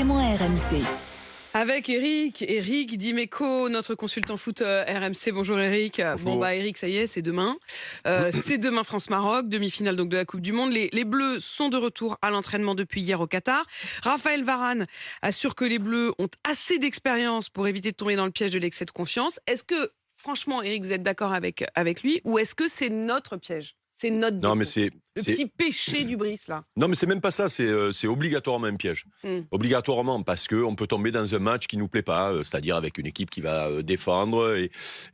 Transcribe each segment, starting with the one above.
témoin RMC. Avec Eric Dimeco, notre consultant foot RMC. Bonjour Eric. Bonjour. Bon Eric, ça y est, c'est demain. C'est demain France-Maroc, demi-finale donc de la Coupe du Monde. Les Bleus sont de retour à l'entraînement depuis hier au Qatar. Raphaël Varane assure que les Bleus ont assez d'expérience pour éviter de tomber dans le piège de l'excès de confiance. Est-ce que, franchement Eric, vous êtes d'accord avec lui, ou est-ce que c'est notre piège ? C'est notre Non, défaut. mais c'est petit péché du Brice, là. Non, mais c'est même pas ça, c'est obligatoirement un piège. Obligatoirement, parce qu'on peut tomber dans un match qui nous plaît pas, c'est-à-dire avec une équipe qui va défendre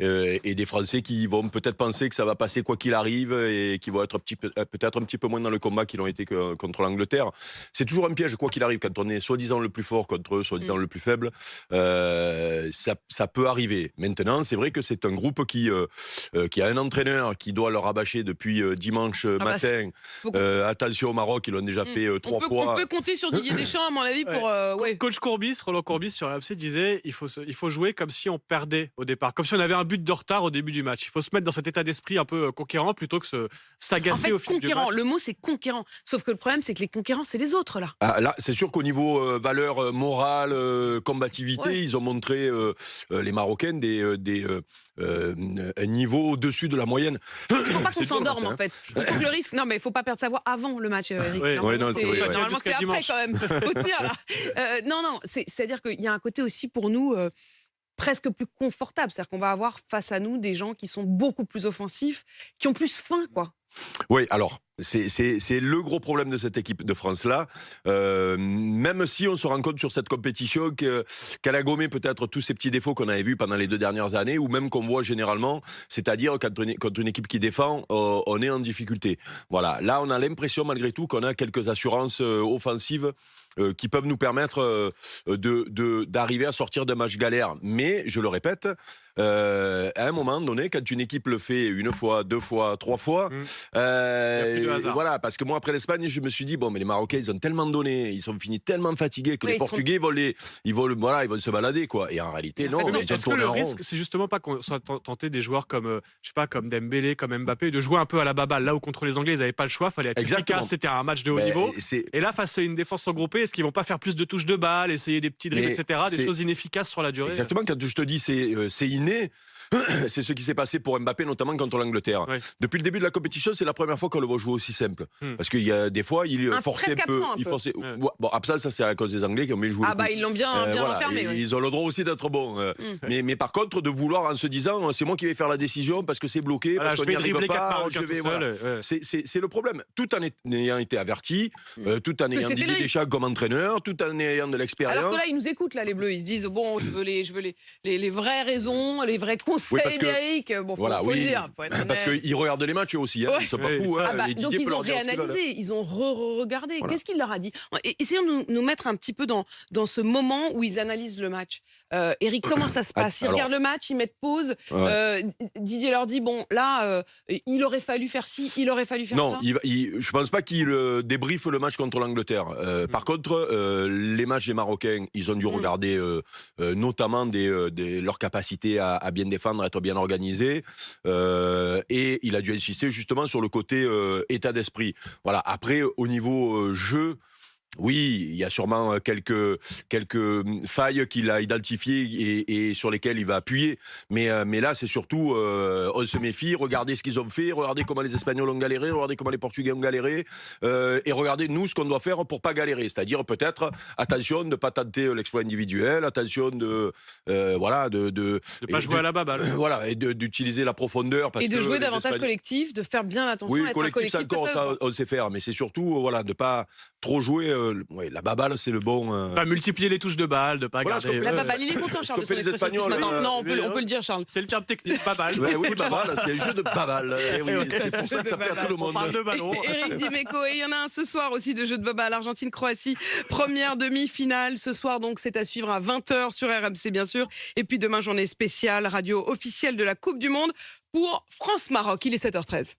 et des Français qui vont peut-être penser que ça va passer quoi qu'il arrive et qui vont être peut-être un petit peu moins dans le combat qu'ils l'ont été contre l'Angleterre. C'est toujours un piège, quoi qu'il arrive, quand on est soi-disant le plus fort contre eux, soi-disant le plus faible, ça peut arriver. Maintenant, c'est vrai que c'est un groupe qui a un entraîneur qui doit leur rabâcher depuis dimanche matin. Attention au Maroc, ils l'ont déjà fait 3 fois. On peut compter sur Didier Deschamps, à mon avis, pour... Coach Courbis, Roland Courbis sur RMC disait il faut jouer comme si on perdait au départ, comme si on avait un but de retard au début du match. Il faut se mettre dans cet état d'esprit un peu conquérant plutôt que s'agacer au fil du match. Le mot c'est conquérant. Sauf que le problème c'est que les conquérants c'est les autres là. Là, c'est sûr qu'au niveau valeur morale, combativité, ils ont montré les Marocains un niveau au-dessus de la moyenne. Il ne faut pas qu'on s'endorme en fait. Il faut que le risque. Non mais il ne faut pas perdre sa voix avant le match, Eric. Normalement c'est après quand même. Faut tenir là. Non, c'est-à-dire qu'il y a un côté aussi pour nous presque plus confortable. C'est-à-dire qu'on va avoir face à nous des gens qui sont beaucoup plus offensifs, qui ont plus faim, quoi. Oui, alors, c'est le gros problème de cette équipe de France-là. Même si on se rend compte sur cette compétition qu'elle a gommé peut-être tous ces petits défauts qu'on avait vus pendant les 2 dernières années, ou même qu'on voit généralement, c'est-à-dire contre une équipe qui défend, on est en difficulté. Voilà, là on a l'impression malgré tout qu'on a quelques assurances offensives qui peuvent nous permettre d'arriver à sortir d'un match galère. Mais, je le répète, à un moment donné, quand une équipe le fait 1 fois, 2 fois, 3 fois, voilà, parce que moi après l'Espagne, je me suis dit bon, mais les Marocains ils ont tellement donné, ils sont finis tellement fatigués que les Portugais ils vont se balader quoi. Et en réalité non. Est-ce que le risque c'est justement pas qu'on soit tenté des joueurs comme je sais pas, comme Dembélé, comme Mbappé, de jouer un peu à la baballe là où contre les Anglais ils n'avaient pas le choix, fallait être efficace, c'était un match de haut niveau. Et là face à une défense regroupée, est-ce qu'ils vont pas faire plus de touches de balle, essayer des petits dribbles, etc., des choses inefficaces sur la durée? Exactement, quand je te dis c'est inné. C'est ce qui s'est passé pour Mbappé, notamment contre l'Angleterre. Ouais. Depuis le début de la compétition, c'est la première fois qu'on le voit jouer aussi simple. Parce qu'il y a des fois, il forçait un peu. Bon, absent, ça c'est à cause des Anglais qui ont mis le jouer. Ils l'ont bien enfermé. Ils ont le droit aussi d'être bons. Mais par contre, de vouloir en se disant, c'est moi qui vais faire la décision parce que c'est bloqué, parce qu'on n'y arrive pas. C'est le problème. Tout en ayant été averti, tout en ayant Didier Deschamps comme entraîneur, tout en ayant de l'expérience. Alors que là, ils nous écoutent, là, les Bleus. Ils se disent, bon, je veux les vraies raisons, les vrais conseils. Oui, parce que, Eric, bon, faut le dire. Parce qu'ils regardent les matchs aussi, ils sont pas fous. Donc ils ont réanalysé, ils ont regardé. Voilà. Qu'est-ce qu'il leur a dit? Essayons de nous mettre un petit peu dans ce moment où ils analysent le match. Eric, comment ça se passe? Ils regardent le match, ils mettent pause. Didier leur dit, bon, là, il aurait fallu faire ci, il aurait fallu faire ça. Non, je pense pas qu'il débriefe le match contre l'Angleterre. Par contre, les matchs des Marocains, ils ont dû regarder notamment leur capacité à bien défendre, à être bien organisé, et il a dû insister justement sur le côté état d'esprit. Voilà. Après, au niveau jeu, oui, il y a sûrement quelques failles qu'il a identifiées et sur lesquelles il va appuyer. Mais là, c'est surtout, on se méfie, regardez ce qu'ils ont fait, regardez comment les Espagnols ont galéré, regardez comment les Portugais ont galéré, et regardez nous ce qu'on doit faire pour pas galérer. C'est-à-dire peut-être, attention de ne pas tenter l'exploit individuel, attention de pas jouer à la baballe. Voilà, et d'utiliser la profondeur. Et de jouer davantage collectif, de faire bien attention à être collectif, c'est encore ça, on sait faire, mais c'est surtout, de pas trop jouer. La baballe, c'est le bon. Pas multiplier les touches de balle, de pas garder. La baballe, il est content, Charles. Les Espagnols. Non, on peut le dire, Charles. C'est le terme technique, baballe. Oui, baballe, c'est le jeu de baballe. C'est pour ça que ça plaît à tout le monde. On parle de ballon. Eric Dimeco, et il y en a un ce soir aussi de jeu de baballe. Argentine-Croatie, première demi-finale. Ce soir, donc, c'est à suivre à 20h sur RMC, bien sûr. Et puis demain, journée spéciale, radio officielle de la Coupe du Monde pour France-Maroc. Il est 7h13.